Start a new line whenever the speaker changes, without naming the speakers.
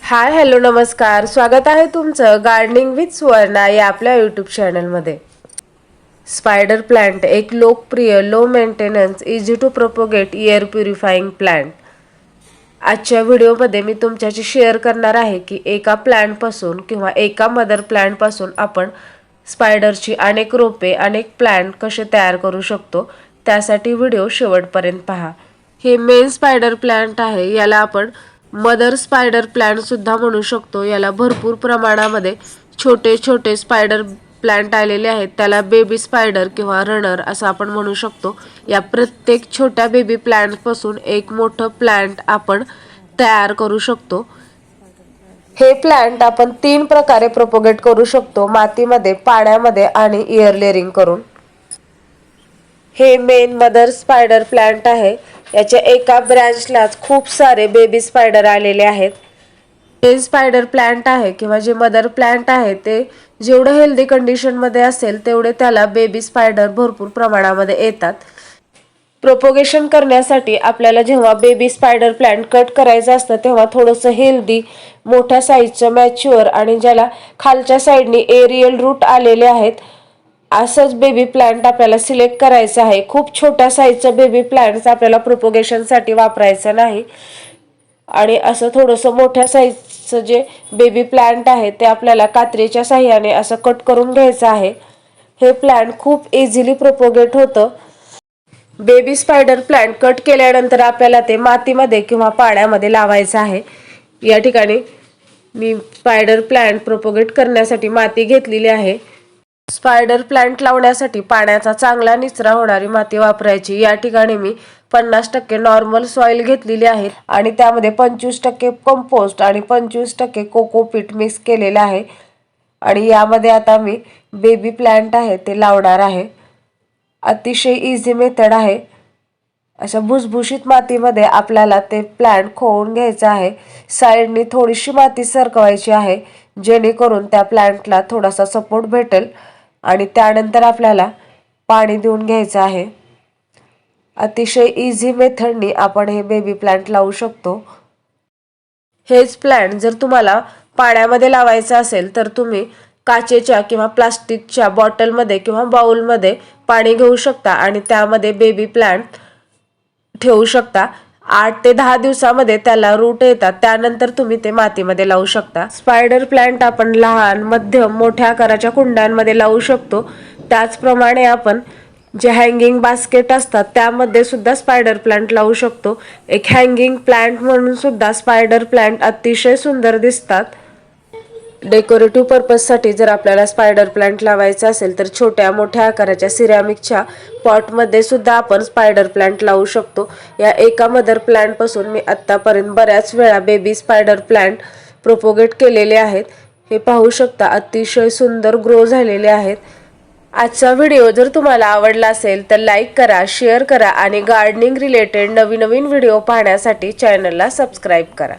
Hi hello नमस्कार, स्वागत आहे तुमचं गार्डनिंग विथ सुवर्णा या आपल्या यूट्यूब चॅनलमध्ये। स्पायडर प्लांट एक लोकप्रिय low maintenance easy to propagate air purifying plant. आजच्या व्हिडिओमध्ये मी तुमच्याशी शेअर करणार आहे की एका प्लांटपासून किंवा एका मदर प्लांटपासून आपण स्पायडरची अनेक रोपे अनेक प्लांट कसे तयार करू शकतो। त्यासाठी व्हिडिओ शेवटपर्यंत पहा। हे मेन स्पायडर प्लांट आहे, याला आपण मदर स्पायडर प्लांट सुद्धा म्हणू शकतो। याला भरपूर प्रमाणामध्ये छोटे छोटे स्पायडर प्लांट आलेले आहेत, त्याला बेबी स्पायडर किंवा रनर असं आपण म्हणू शकतो। या प्रत्येक छोट्या बेबी प्लांट पासून एक मोठं प्लांट आपण तयार करू शकतो। हे प्लांट आपण 3 प्रकारे प्रोपोगेट करू शकतो, मातीमध्ये, पाण्यामध्ये आणि एअर लेअरिंग करून। हे मेन मदर स्पायडर प्लांट आहे, याच्या एका ब्रांचलाच खूप सारे बेबी स्पायडर आलेले आहेत। मेन स्पायडर प्लांट आहे किंवा जे मदर प्लांट आहे ते जेवढं हेल्दी कंडिशन मध्ये असेल तेवढे त्याला बेबी स्पायडर भरपूर प्रमाणामध्ये येतात। प्रोपोगेशन करण्यासाठी आपल्याला जेव्हा बेबी स्पायडर प्लांट कट करायचं असतं तेव्हा थोडंसं हेल्दी मोठ्या साईजचं मॅच्युअर आणि ज्याला खालच्या साईडनी एरियल रूट आलेले आहेत असंच बेबी प्लांट आपल्याला सिलेक्ट करायचं आहे। खूप छोट्या साईजचं बेबी प्लांट्स आपल्याला प्रोपोगेशनसाठी वापरायचं नाही आणि असं थोडंसं मोठ्या साईजचं जे बेबी प्लांट आहे ते आपल्याला कात्रीच्या साहाय्याने असं कट करून घ्यायचं आहे। हे प्लांट खूप इझिली प्रोपोगेट होतं। बेबी स्पायडर प्लांट कट केल्यानंतर आपल्याला ते मातीमध्ये किंवा पाण्यामध्ये लावायचं आहे। या ठिकाणी मी स्पायडर प्लांट प्रोपोगेट करण्यासाठी माती घेतलेली आहे। स्पायडर प्लांट लावण्यासाठी पाण्याचा चांगला निचरा होणारी माती वापरायची। या ठिकाणी मी 50% नॉर्मल सॉइल घेतलेली आहे आणि त्यामध्ये 25% कंपोस्ट आणि 25% कोकोपीट मिक्स केलेलं आहे आणि यामध्ये आता मी बेबी प्लांट आहे ते लावणार आहे। अतिशय इझी मेथड आहे। अशा भुसभुशीत मातीमध्ये आपल्याला ते प्लांट खोवून घ्यायचं आहे। साइडनी थोडीशी माती सरकवायची आहे जेणेकरून त्या प्लांटला थोडासा सपोर्ट भेटेल आणि त्यानंतर आपल्याला पाणी देऊन घ्यायचं आहे। अतिशय इझी मेथडनी आपण हे बेबी प्लांट लावू शकतो। हेच प्लांट जर तुम्हाला पाण्यामध्ये लावायचं असेल तर तुम्ही काचेच्या किंवा प्लास्टिकच्या बॉटलमध्ये किंवा बाउलमध्ये पाणी घेऊ शकता आणि त्यामध्ये बेबी प्लांट ठेवू शकता। 8 ते 10 दिवसामध्ये त्याला रूट येतात, त्यानंतर तुम्ही ते मातीमध्ये लावू शकता। स्पायडर प्लांट आपण लहान, मध्यम, मोठ्या आकाराच्या कुंड्यांमध्ये लावू शकतो। त्याचप्रमाणे आपण जे हँगिंग बास्केट असतात त्यामध्ये सुद्धा स्पायडर प्लांट लावू शकतो। एक हँगिंग प्लांट म्हणून सुद्धा स्पायडर प्लांट अतिशय सुंदर दिसतात। डेकोरेटिव्ह पर्पजसाठी जर आपल्याला स्पायडर प्लांट लावायचा असेल तर छोट्या मोठ्या आकाराच्या सिरॅमिकच्या पॉटमध्ये सुद्धा आपण स्पायडर प्लांट लावू शकतो। या एका मदर प्लांट पासून मी आतापर्यंत बऱ्याच वेळा बेबी स्पायडर प्लांट प्रोपोगेट केलेले आहेत। हे पाहू शकता अतिशय सुंदर ग्रो झालेले आहेत। आजचा व्हिडिओ जर तुम्हाला आवडला असेल तर लाईक करा, शेअर करा आणि गार्डनिंग रिलेटेड नवीन व्हिडिओ पाहण्यासाठी चॅनलला सबस्क्राईब करा।